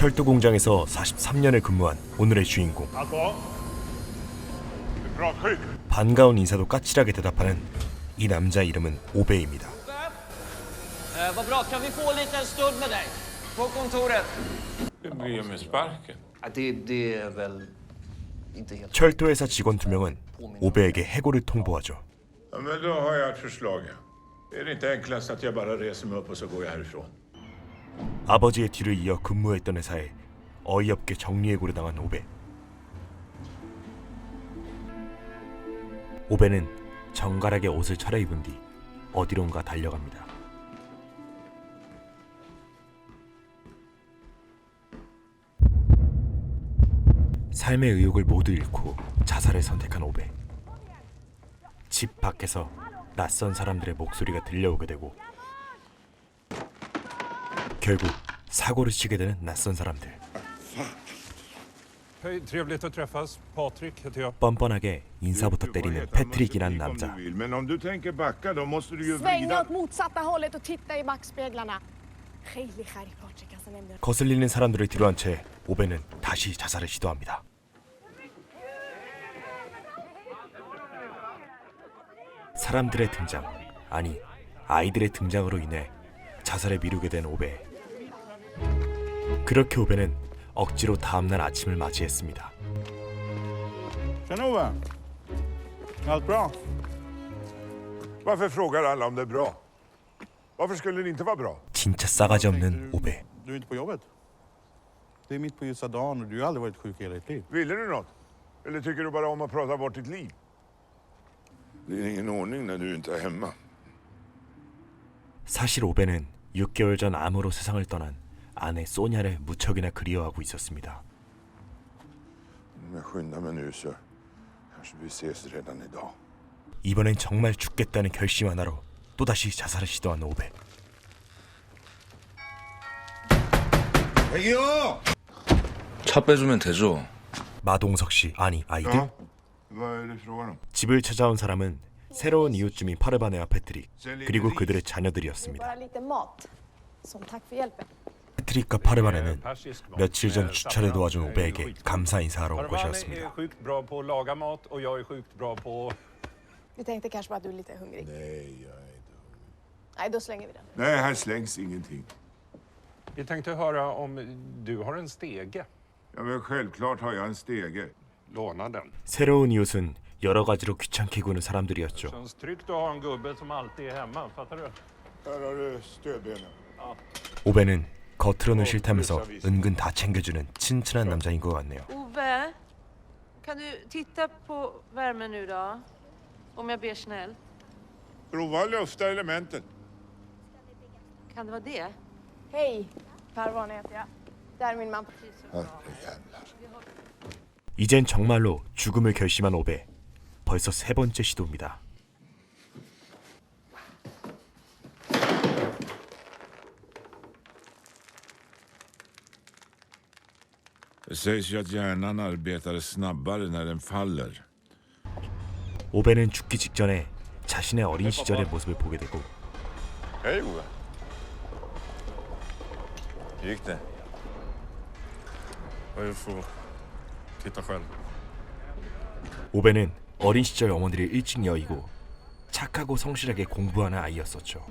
철도 공장에서 43년을 근무한 오늘의 주인공. 반가운 인사도 까칠하게 대답하는 이 남자 이름은 오베입니다. Vad bra, kan vi få en liten stund med dig? På kontoret. Det med sparken. Det är väl inte helt... 철도회사 직원 2명은 오베에게 해고를 통보하죠. Ja, men då har jag ett förslag. Är det inte enklast att jag bara reser mig upp och så går jag härifrån? 아버지의 뒤를 이어 근무했던 회사에 어이없게 정리해고를 당한 오베. 오베는 정갈하게 옷을 차려입은 뒤 어디론가 달려갑니다. 삶의 의욕을 모두 잃고 자살을 선택한 오베. 집 밖에서 낯선 사람들의 목소리가 들려오게 되고 결국 사고를 치게 되는 낯선 사람들. Hej, trevligt att träffas. Patrik heter jag. 뻔뻔하게 인사부터 때리는 패트릭이란 남자. Men om du tänker backa då måste du ju Sväng vrida. åt motsatta hållet och titta i backspeglarna. Skillig här i Patrik, alltså nämligen. 거슬리는 사람들을 뒤로한 채 오베는 다시 자살을 시도합니다. 사람들의 등장, 아니 아이들의 등장으로 인해 자살에 미루게 된 오베. 그렇게 오베는 억지로 다음날 아침을 맞이했습니다. Tjena Ove. Allt bra? Varför frågar alla om det är bra? Varför skulle det inte vara bra? 진짜 싸가지 없는 오베. Du är inte på jobbet? Det är mitt på ljusa dagen och du har aldrig varit sjuk i hela ditt liv. Ville du något? Eller tycker du bara om att prata bort ditt liv? Det är ingen ordning när du inte är hemma. 사실 오베는 6개월 전 암으로 세상을 떠난 아내 소냐를 무척이나 그리워하고 있었습니다. Om jag skyndar mig nu så kanske vi ses redan idag. 이번엔 정말 죽겠다는 결심 하나로 또다시 자살을 시도한 오베. 애기요! 차 빼주면 되죠. 마동석 씨, 아니 아이들? Vad är det frågan om? 집을 찾아온 사람은 새로운 이웃주민 파르바네와 패트릭, 그리고 그들의 자녀들이었습니다. Bara lite mat. Som tack för hjälpen. 패트릭과 파르바네는 며칠 전 주차를 도와준 오베에게 감사 인사하러 온 Parvani är 것이었습니다. sjukt bra på att laga mat och jag är sjukt bra på... Vi tänkte kanske bara att du är lite hungrig. Nej, jag är inte hungrig. Nej, då slänger vi den. Nej, här slängs ingenting. Vi tänkte höra om du har en stege. Ja, men självklart har jag en stege. Låna den. 새로운 이웃은 여러 가지로 귀찮게 구는 사람들이었죠. Känns tryggt att ha en gubbe som alltid är hemma, fattar du? Här har du stödbenen. 오베는 겉으로는 싫다면서 은근 다 챙겨주는 친근한 남자인 것 같네요. Ove, kan du titta på värmen nu då? Om jag ber snäll. Prova att lufta elementen. Kan det vara det? Hej, Parvane heter jag. Det här är min man. 이젠 정말로 죽음을 결심한 오베. 벌써 3번째 시도입니다. Det sägs ju att hjärnan arbetar snabbare när den faller. 오베는 죽기 직전에 자신의 어린 시절의 모습을 보게 되고 Hej Ove. Hur gick det? Jag får titta själv. 오베는 어린 시절 어머니를 일찍 여의고 착하고 성실하게 공부하는 아이였었죠.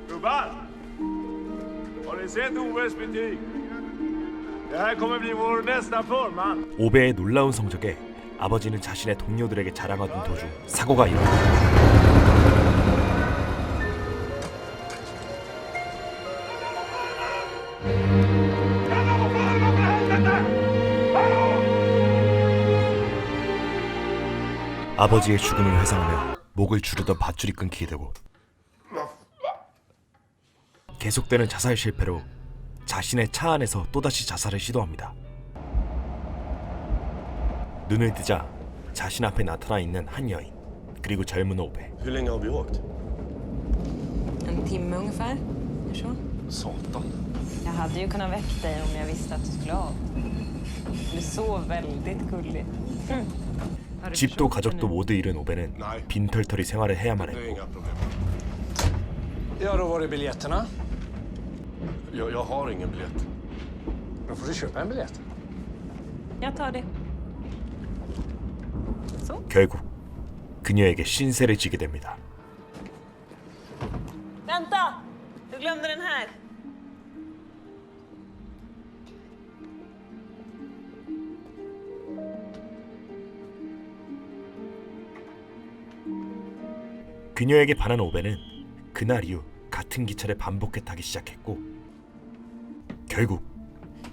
Gubbar! Har ni sett Oves betyg? Det här kommer bli vår nästa förman. 오베의 놀라운 성적에 아버지는 자신의 동료들에게 자랑하던 도중 사고가 일어납니다. 아버지의 죽음을 회상하며 목을 주르던 밧줄이 끊기게 되고 계속되는 자살 실패로 자신의 차 안에서 또다시 자살을 시도합니다. 눈을 뜨자 자신 앞에 나타나 있는 한 여인 그리고 젊은 오베. Hur länge har vi åkt? En timme ungefär. Hur så? Satan. Jag hade ju kunnat väcka dig om jag visste att du skulle av. Du sov väldigt gulligt. Hörru, 집도 가족도 모두 잃은 오베는 빈털터리 생활을 해야만 했고 Ja, då var det biljetterna. Jag har ingen biljett. Då får du köpa en biljett. Jag tar det. 결국 그녀에게 신세를 지게 됩니다. Vänta! Du glömde den här. 그녀에게 반한 오베는 그날 이후 같은 기차를 반복해 타기 시작했고 결국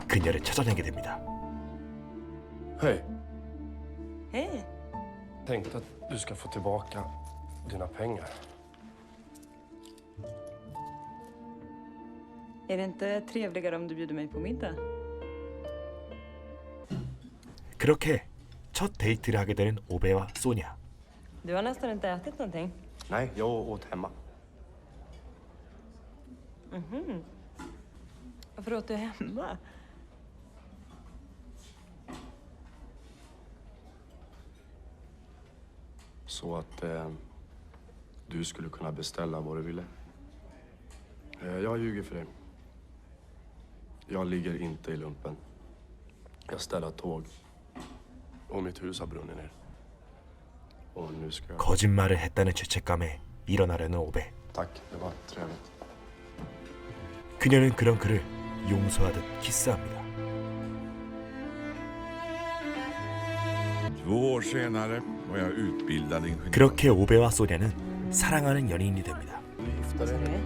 그녀를 찾아내게 됩니다. Hej. Hej. Tänkte att du ska få tillbaka dina pengar. Är det inte trevligare om du bjuder mig på middag? 그렇게 첫 데이트를 하게 되는 오베와 소냐. Du har nästan inte ätit någonting. Nej, jag åt hemma. Varför åt du hemma? Så att du skulle kunna beställa vad du ville. Jag ljuger för dig. Jag ligger inte i lumpen. Jag ställer tåg. Och mitt hus har brunnit ner. Och nu ska jag... 거짓말을 했다는 죄책감에 일어나려는 오베. Tack, det var trevligt. 그녀는 그런 그를 용서하듯 키스합니다. 2 år senare var jag utbildad ingenjör. 그렇게 오베와 소냐는 사랑하는 연인이 됩니다. Gifta dig.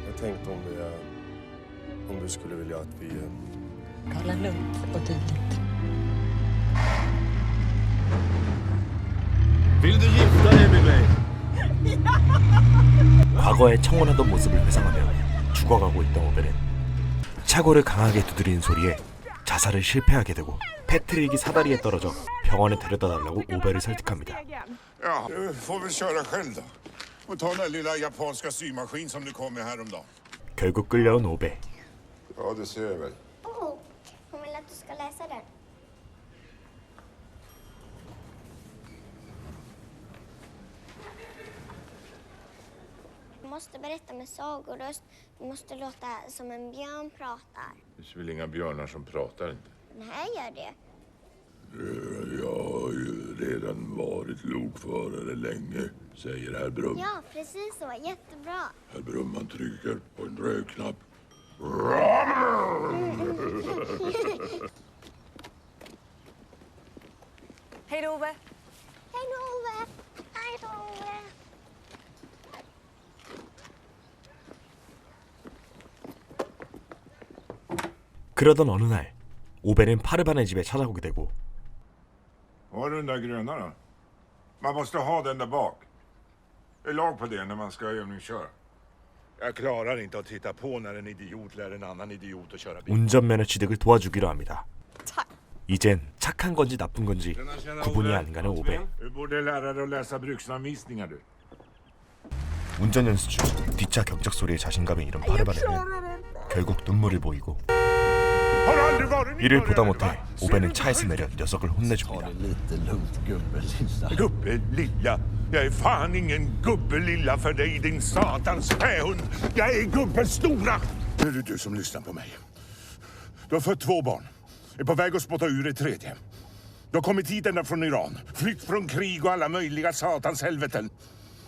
Jag tänkte om du skulle vilja att vi... Kolla lugnt och tydligt. Vill du gifta dig med mig? 과거의 청혼하던 모습을 회상하며 죽어가고 있던 오베는 차고를 강하게 두드리는 소리에 자살을 실패하게 되고 패트릭이 사다리에 떨어져 병원에 데려다 달라고 오베를 설득합니다. Ja, du får väl köra själv då. Och ta den där lilla japanska symaskin som du kom med häromdagen. 결국 끌려온 오베. Ja, det ser jag väl. Hon vill att du ska läsa den. Du måste berätta med sagoröst. Du måste låta som en björn pratar. Det finns väl inga björnar som pratar inte. Nej, gör det. Jag har ju redan varit lokförare länge, säger herr Brum. Ja, precis så. Jättebra. Herr Brum, man trycker på en rödknapp. Hej då, Ove. Hej då, Ove. Hej då, Ove. 그러던 어느 날 오베는 파르반의 집에 찾아오게 되고 Var den där gröna då? Man måste ha den där bak. Det är lag på det när man ska övningsköra. Jag klarar inte att titta på när en idiot lär en annan idiot att köra bil. 운전면허 취득을 도와주기로 합니다. 이젠 착한 건지 나쁜 건지 구분이 안 가는 오베. Du borde lära dig att läsa bruksanvisningar du. 운전 연수 중 뒷차 경적 소리에 자신감을 잃은 파르반에는 결국 눈물을 보이고 Har du aldrig varit 이를 보다 못해 오베는 차에서 내려 녀석을 혼내줍니다. Gubbe lilla. Jag är fan ingen gubbe lilla för dig, din satans fähund. Jag är gubben stora. Nu är det du som lyssnar på mig. Du har fött 2 barn. Är på väg att spotta ur det 3:e. Du har kommit hit ända från Iran. Flytt från krig och alla möjliga satans helveten.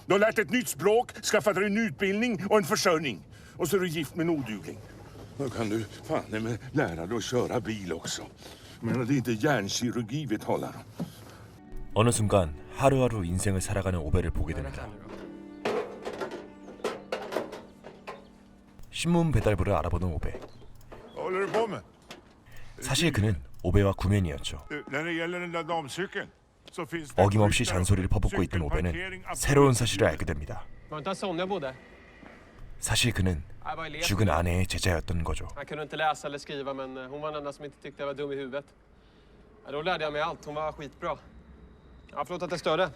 Du har lärt ett nytt språk, skaffat dig en utbildning och en försörjning. Och så är du gift med en odugling. Då kan du fan med lära dig att köra bil också. Men det är inte hjärnkirurgi vi talar om. 어느 순간 하루하루 인생을 살아가는 오베를 보게 됩니다. 신문 배달부를 알아보는 오베. Vad håller du på med? 사실 그는 오베와 구면이었죠. När det gäller den där damcykeln så finns det 어김없이 잔소리를 퍼붓고 있던 오베는 새로운 사실을 알게 됩니다. Var inte Sonja bodde? 사실 그는 Jag var elev. 죽은 아내의 제자였던 거죠. Jag kunde inte läsa eller skriva, men hon var den enda som inte tyckte jag var dum i huvudet. Ja, då lärde jag mig allt. Hon var skitbra. Ja, förlåt att jag störde.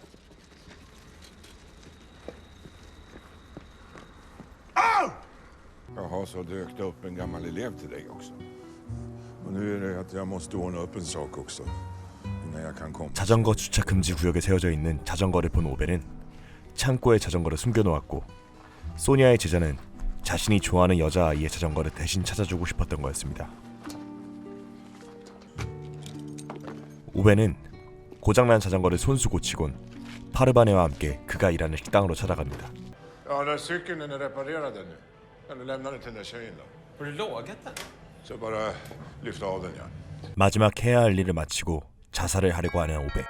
Jaha, så dök det upp en gammal elev till dig också. Och nu är det att jag måste ordna upp en sak också. 자전거 주차 금지 구역에 세워져 있는 자전거를 본 오벨은 창고에 자전거를 숨겨놓았고 소니아의 제자는 자신이 좋아하는 여자아이의 자전거를 대신 찾아주고 싶었던 거였습니다. 오벨은 고장난 자전거를 손수 고치곤 파르바네와 함께 그가 일하는 식당으로 찾아갑니다. Ja, den cykeln är reparerad nu. Kan du lämna den till den där tjejen då? Har du lagat den? Så bara lyfta av den, ja. 마지막 해야 할 일을 마치고 자살을 하려고 하는 오벨.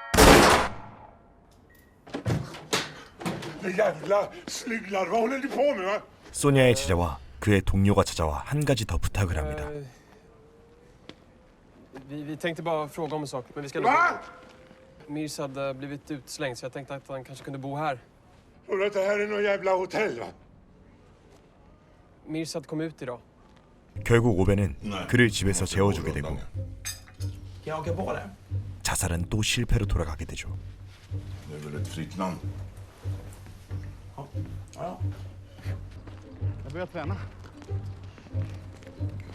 Jävla slyglar, vad håller ni på med, va? 소니아의 제자와 그의 동료가 찾아와 한 가지 더 부탁을 합니다. Vi tänkte bara fråga om en sak, men vi ska nog... Va? Mirs hade blivit utslängd, så jag tänkte att han kanske kunde bo här. Tror du att det här är någon jävla hotell, va? Mirsad kom ut idag. 결국 오벤은 그를 집에서 재워주게 되고 Jag åker på det. 자살은 또 실패로 돌아가게 되죠. Det är väl ett fritt land. Jag börjar träna.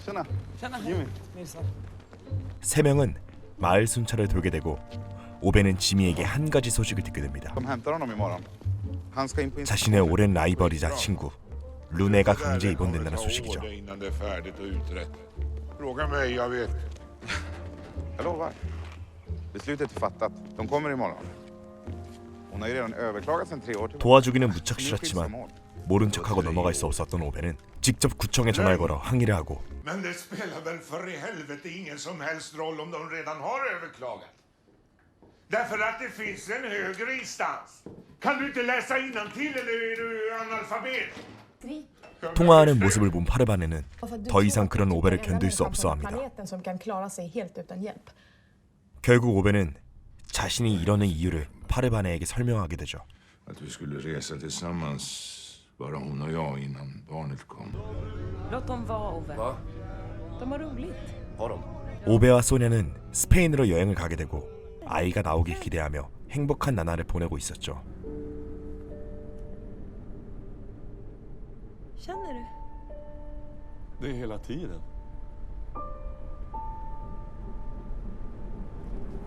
Tjena. Jimmy. 세 명은 마을 순찰을 돌게 되고 오벤은 지미에게 한 가지 소식을 듣게 됩니다. De hämtar honom imorgon. Han ska in på 자신의 오랜 라이벌이자 친구 루네가 강제 입원된다는 소식이죠. Innan det är färdigt och utrett. Fråga mig, jag vet. Jag lovar. Beslutet är fattat. De kommer imorgon. Hon har ju redan överklagat sedan 3 år tillbaka. 도와주기는 무척 싫었지만 모른 척하고 넘어갈 수 없었던 오벤은 직접 구청에 전화를 걸어 항의를 하고 Men det spelar väl för i helvete ingen som helst roll om de redan har överklagat. Därför att det finns en högre instans. Kan du inte läsa innantill eller är du analfabet? 통화하는 모습을 본 파르바네는 더 이상 그런 오벤을 견딜 수 없어 합니다. 결국 오벤은 자신이 이러는 이유를 파르바네에게 설명하게 되죠. Att vi skulle resa tillsammans, bara hon och jag innan barnet kom. Låt dem vara, Ove. Va? De har roligt. Har de? 오베와 소냐는 스페인으로 여행을 가게 되고 아이가 나오길 기대하며 행복한 나날을 보내고 있었죠. Känner du? Det är hela tiden.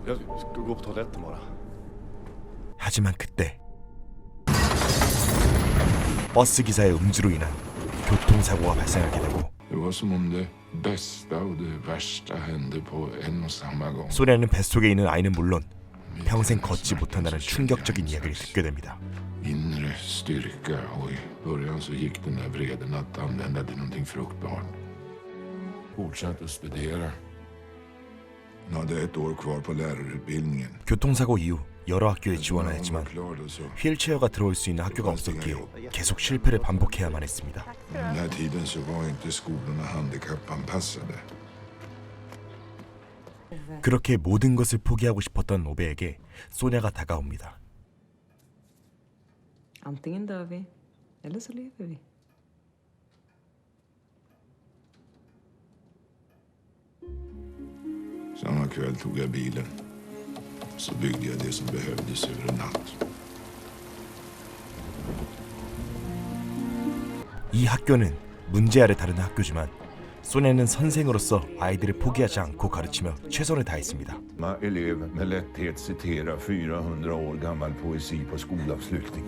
Jag ska gå på toaletten bara. 하지만 그때 버스 기사의 음주로 인한 교통사고가 발생하게 되고 Det var som om det bästa och det värsta hände på en och samma gång. 소냐는 뱃속에 있는 아이는 물론 평생 걷지 못한다는 충격적인 이야기를 듣게 됩니다. Inre styrka och i början så gick den där vreden att använda till någonting fruktbart. Fortsatte studera. Jag hade 1 år kvar på lärarutbildningen. 교통사고 이후 여러 학교에 지원을 했지만 휠체어가 들어올 수 있는 학교가 없었기에 계속 실패를 반복해야만 했습니다. Den här tiden så var inte skolorna handikappanpassade. 그렇게 모든 것을 포기하고 싶었던 오베에게 소냐가 다가옵니다. Antingen dör vi, eller så lever vi. Samma kväll tog jag bilen. Så byggde jag det som behövdes över en natt. 이 학교는 문제아를 다루는 학교지만 소냐는 선생으로서 아이들을 포기하지 않고 가르치며 최선을 다했습니다. Elev med lätthet citerar 400 år gammal poesi på skolavslutning.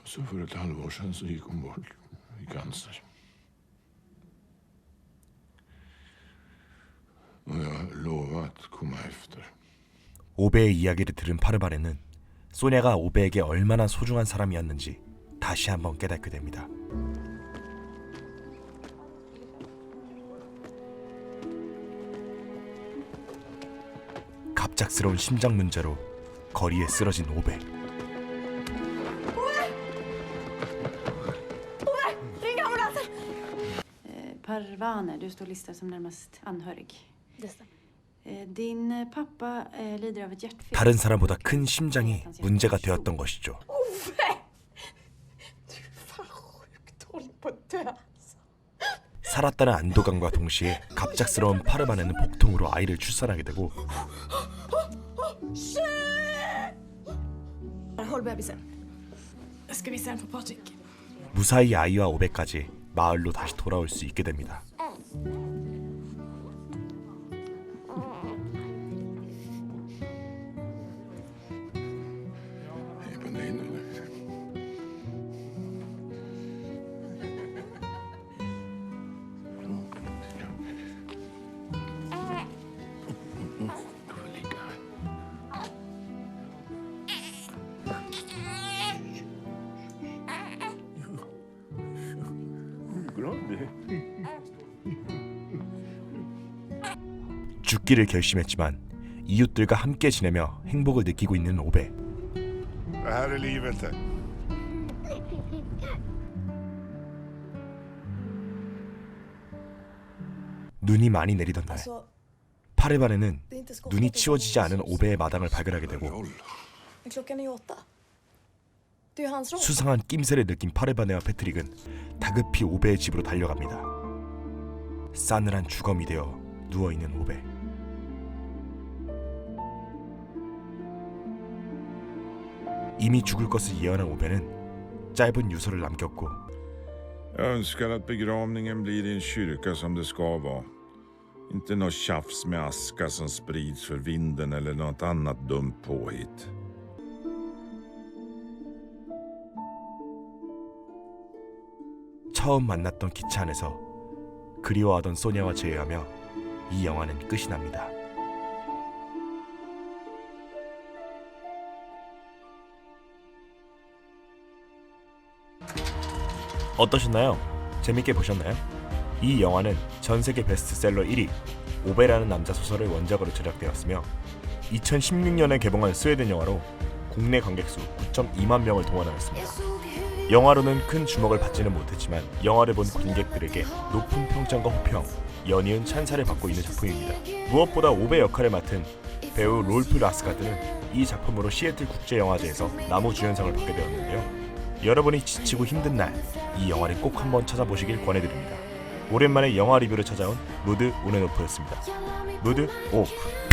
Så för ett halvår sedan så gick hon bort i cancer. Och jag lovade att komma efter. 오베의 이야기를 들은 파르바네는 소냐가 오베에게 얼마나 소중한 사람이었는지 다시 한번 깨닫게 됩니다. 갑작스러운 심장 문제로 거리에 쓰러진 오베. Parvane, du står listad som närmast anhörig. Din pappa lider av ett hjärtfel. 다른 사람보다 큰 심장이 문제가 되었던 것이죠. 살았다는 안도감과 동시에 갑작스러운 파르바네는 복통으로 아이를 출산하게 되고 무사히 아이와 오베까지 마을로 다시 돌아올 수 있게 됩니다. 죽기를 결심했지만 이웃들과 함께 지내며 행복을 느끼고 있는 오베. Det här är livet det. 눈이 많이 내리던 날, 파레반에는 눈이 치워지지 않은 오베의 마당을 발견하게 되고 수상한 낌새를 느낀 파레바네와 패트릭은 다급히 오베의 집으로 달려갑니다. 싸늘한 주검이 되어 누워있는 오베. 이미 죽을 것을 예언한 오베는 짧은 유서를 남겼고 Jag önskar att begravningen blir i en kyrka som det ska vara. Inte något tjafs med aska som sprids för vinden eller något annat dumt påhitt. 처음 만났던 기차 안에서 그리워하던 소냐와 재회하며 이 영화는 끝이 납니다. 어떠셨나요? 재밌게 보셨나요? 이 영화는 전세계 베스트셀러 1위 오베라는 남자 소설을 원작으로 제작되었으며 2016년에 개봉한 스웨덴 영화로 국내 관객수 9.2만 명을 동원하였습니다. 영화로는 큰 주목을 받지는 못했지만 영화를 본 관객들에게 높은 평점과 호평, 연이은 찬사를 받고 있는 작품입니다. 무엇보다 오베 역할을 맡은 배우 롤프 라스가드는 이 작품으로 시애틀 국제영화제에서 나무주연상을 받게 되었는데요. 여러분이 지치고 힘든 날, 이 영화를 꼭 한번 찾아보시길 권해드립니다. 오랜만에 영화 리뷰를 찾아온 무드 우네노프였습니다. 무드 오프.